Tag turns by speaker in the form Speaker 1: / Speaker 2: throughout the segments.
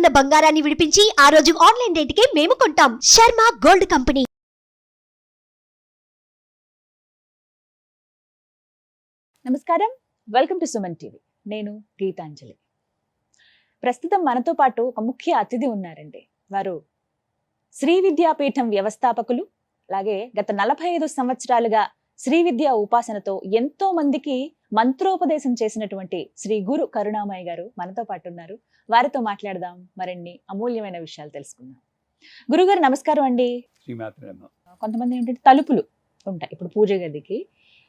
Speaker 1: ఉన్న బంగారాన్ని విడిపించి ఆ రోజు ఆన్లైన్ రేటుకే మేము కొంటాం. Sharma gold company.
Speaker 2: నమస్కారం, వెల్కమ్ టు సుమన్ టీవీ. నేను గీతాంజలి. ప్రస్తుతం మనతో పాటు ఒక ముఖ్య అతిథి ఉన్నారండి. వారు శ్రీ విద్యాపీఠం వ్యవస్థాపకులు, అలాగే గత 45 సంవత్సరాలుగా శ్రీ విద్యా ఉపాసనతో ఎంతో మందికి మంత్రోపదేశం చేసినటువంటి శ్రీ గురు కరుణామయ్య గారు మనతో పాటు ఉన్నారు. వారితో మాట్లాడదాం, మరిన్ని అమూల్యమైన విషయాలు తెలుసుకుందాం. గురుగారు నమస్కారం అండి. కొంతమంది ఏంటంటే తలుపులు ఉంటాయి ఇప్పుడు పూజ గదికి,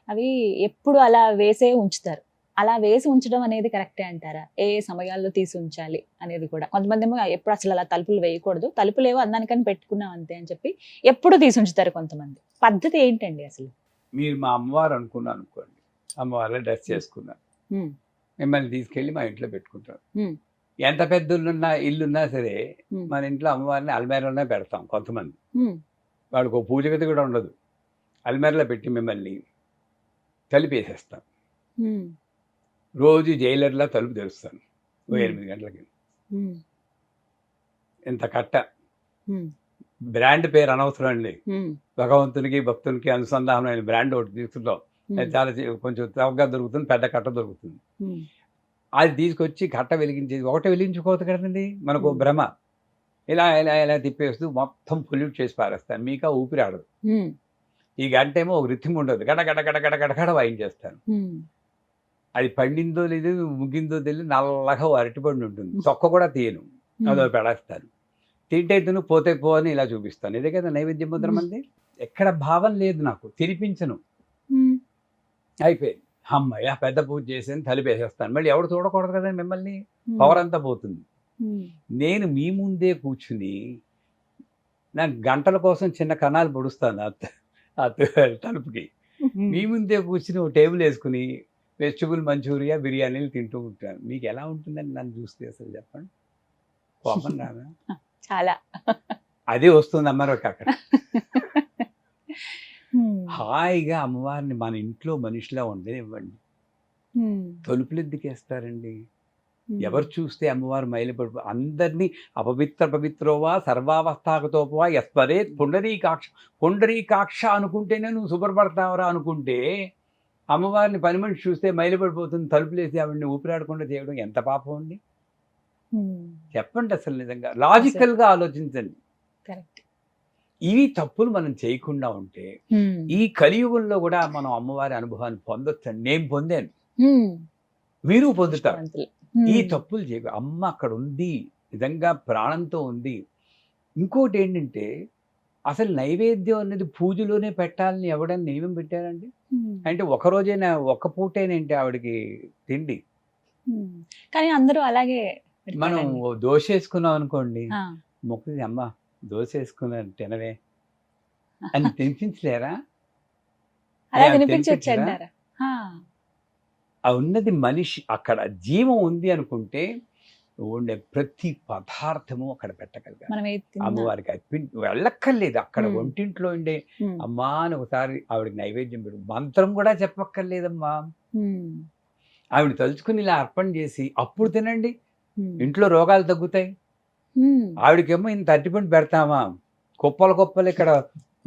Speaker 2: అవి ఎప్పుడు అలా వేసే ఉంచుతారు. అలా వేసి ఉంచడం అనేది కరెక్టే అంటారా? ఏ సమయాల్లో తీసి ఉంచాలి అనేది కూడా. కొంతమంది ఏమో ఎప్పుడు అసలు అలా తలుపులు వేయకూడదు, తలుపులు ఏవో అందానికని పెట్టుకున్నాం అంతే అని చెప్పి ఎప్పుడు తీసి ఉంచుతారు కొంతమంది. పద్ధతి ఏంటండి అసలు?
Speaker 3: మీరు మా అమ్మవారు అనుకున్నాను అనుకోండి, అమ్మవారిలో డ్రెస్ చేసుకున్నాను, మిమ్మల్ని తీసుకెళ్ళి మా ఇంట్లో పెట్టుకుంటారు. ఎంత పెద్ద ఇల్లున్నా సరే మన ఇంట్లో అమ్మవారిని అల్మేరలోనే పెడతాం. కొంతమంది వాడికి ఒక పూజ గది కూడా ఉండదు, అల్మేరలో పెట్టి మిమ్మల్ని తలుపేసేస్తాం. రోజు జైలర్లా తలుపు తెరుస్తాను 8 గంటలకి. ఇంత కట్ట బ్రాండ్ పేరు అనవసరం అండి, భగవంతునికి భక్తునికి అనుసంధానమైన బ్రాండ్ ఒకటి తీసుకుంటాం. అది చాలా కొంచెం చౌకగా దొరుకుతుంది, పెద్ద కట్ట దొరుకుతుంది. అది తీసుకొచ్చి కట్ట వెలిగించేది ఒకటే వెలిగించుకోవద్దు కదండి, మనకు భ్రమ. ఇలా ఇలా ఇలా తిప్పేస్తూ మొత్తం పొల్యూట్ చేసి పారేస్తాను. మీకు ఊపిరి ఆడదు. ఈ గంట ఏమో ఒక రిథం ఉండదు, గడ గడ గడ గడ గడ గడ వాయించేస్తాను. అది పండిందో లేదు, ముగ్గిందో తెలియదు, నల్లగా అరటిపండు ఉంటుంది, తొక్క కూడా తీయను, అదో పెడేస్తాను. తింటే తిను, పోతే పో అని ఇలా చూపిస్తాను. ఇదే కదా నైవేద్యం ముద్ర మంది. ఎక్కడ భావం లేదు నాకు, తినిపించను. అయిపోయింది, అమ్మయ్య పెద్ద పూజ చేసేది, తలిపేసేస్తాను. మళ్ళీ ఎవడు చూడకూడదు కదా మిమ్మల్ని, పవర్ అంతా పోతుంది. నేను మీ ముందే కూర్చుని నాకు గంటల కోసం చిన్న కణాలు పొడుస్తాను ఆ తలుపుకి. మీ ముందే కూర్చుని ఒక టేబుల్ వేసుకుని వెజిటబుల్ మంచూరియా బిర్యానీలు తింటూ ఉంటాను. మీకు ఎలా ఉంటుందని నన్ను చూస్తే అసలు చెప్పండి, కోపం రాదా?
Speaker 2: చాలా
Speaker 3: అదే వస్తుంది అమ్మవారికి అక్కడ. హాయిగా అమ్మవారిని మన ఇంట్లో మనిషిలా ఉండనివ్వండి. తలుపులు ఎందుకు వేస్తారండి? ఎవరు చూస్తే అమ్మవారు మైలుపడి అందరినీ అపవిత్ర పవిత్రోవా సర్వావస్థాగతోపవా ఎస్పరే పుండరీకాక్ష అనుకుంటేనే నువ్వు శుభ్రపడతావరా అనుకుంటే, అమ్మవారిని పని మనిషి చూస్తే మైలుపడిపోతుంది, తలుపులేసి ఆవిడని ఊపిరాడకుండా చేయడం ఎంత పాపం అండి? చెప్పండి అసలు, నిజంగా లాజికల్గా ఆలోచించండి. ఇవి తప్పులు మనం చేయకుండా ఉంటే ఈ కలియుగంలో కూడా మనం అమ్మవారి అనుభవాన్ని పొందొచ్చండి. నేను పొందాను, మీరు పొందుతారు. ఈ తప్పులు చేయ, అమ్మ అక్కడ ఉంది, నిజంగా ప్రాణంతో ఉంది. ఇంకోటి ఏంటంటే, అసలు నైవేద్యం అనేది పూజలోనే పెట్టాలని ఎవడని నియమం పెట్టారండి? అంటే ఒకరోజైనా ఒక్క పూటేనంటే ఆవిడకి తిండి.
Speaker 2: కానీ అందరూ అలాగే.
Speaker 3: మనం దోశ వేసుకున్నాం అనుకోండి, మొక్కది అమ్మ దోశ వేసుకున్నాను తినవే అని తినిపించలేరా? ఉన్నది మనిషి, అక్కడ జీవం ఉంది అనుకుంటే ఉండే ప్రతి పదార్థము అక్కడ పెట్టగలిగారు. అమ్మవారికి వెళ్ళక్కర్లేదు, అక్కడ ఒంటింట్లో ఉండే అమ్మా అని ఒకసారి ఆవిడకి నైవేద్యం పెట్టు, మంత్రం కూడా చెప్పక్కర్లేదమ్మా. ఆవిడ తలుచుకుని ఇలా అర్పణ చేసి అప్పుడు తినండి, ఇంట్లో రోగాలు తగ్గుతాయి. ఆవిడకేమో ఇంత అరటిపండు పెడతామా, కుప్పలు ఇక్కడ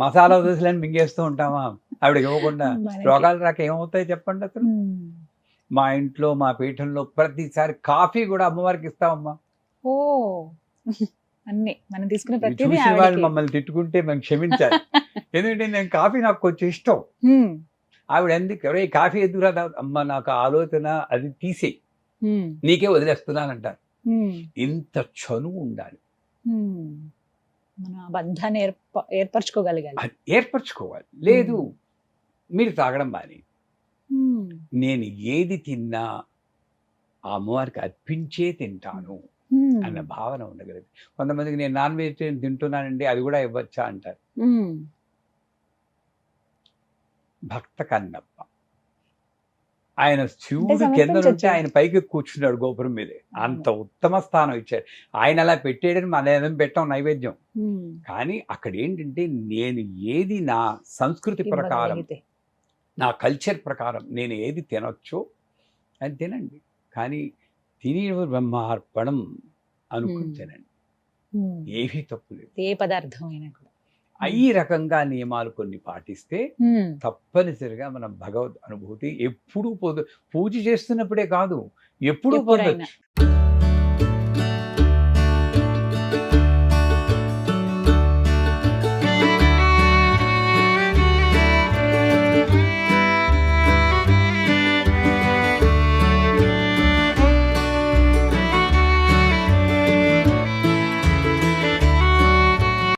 Speaker 3: మసాలా దోశలని మింగేస్తూ ఉంటామా, ఆవిడకి ఇవ్వకుండా రోగాలు రాక ఏమవుతాయి చెప్పండి అసలు? మా ఇంట్లో మా పీఠంలో ప్రతిసారి కాఫీ కూడా అమ్మవారికి ఇస్తామమ్మా.
Speaker 2: ఓ అన్ని మనం తీసుకునే ప్రతి
Speaker 3: వాళ్ళు మమ్మల్ని తిట్టుకుంటే మేము క్షమించాలి, ఎందుకంటే నేను కాఫీ నాకు కొంచెం ఇష్టం. ఆవిడ ఎందుకు ఎవరో కాఫీ ఎందుకు రాదా అమ్మ, నాకు ఆలోచన అది తీసేయి, నీకే వదిలేస్తున్నానంటారు. ఇంత చనువు ఉండాలి,
Speaker 2: మన బంధాన్ని
Speaker 3: ఏర్పరచుకోవాలి. లేదు మీరు తాగడం మాని, నేను ఏది తిన్నా ఆ అమ్మవారికి అర్పించే తింటాను అన్న భావన ఉండగలదు. కొంతమందికి నేను నాన్ వెజిటేరియన్ తింటున్నానండి, అది కూడా ఇవ్వచ్చా అంటారు. భక్త కన్నప్ప ఆయన శివుడు కింద ఉంటే ఆయన పైకి కూర్చున్నాడు గోపురం మీదే, అంత ఉత్తమ స్థానం ఇచ్చాడు. ఆయన అలా పెట్టేయడని మన ఏదైనా పెట్టాం నైవేద్యం. కానీ అక్కడ ఏంటంటే, నేను ఏది నా సంస్కృతి ప్రకారం, నా కల్చర్ ప్రకారం నేను ఏది తినొచ్చో అది తినండి. కానీ తిని బ్రహ్మార్పణం అనుకుంటానండి. ఏమీ తప్పు లేదు.
Speaker 2: ఏ పదార్థం అయినా కూడా.
Speaker 3: ఈ రకంగా నియమాలు కొన్ని పాటిస్తే తప్పనిసరిగా మన భగవద్ అనుభూతి ఎప్పుడూ పూజ చేస్తున్నప్పుడే కాదు, ఎప్పుడూ
Speaker 2: ఎప్పుడైనా.
Speaker 3: పొందొచ్చు.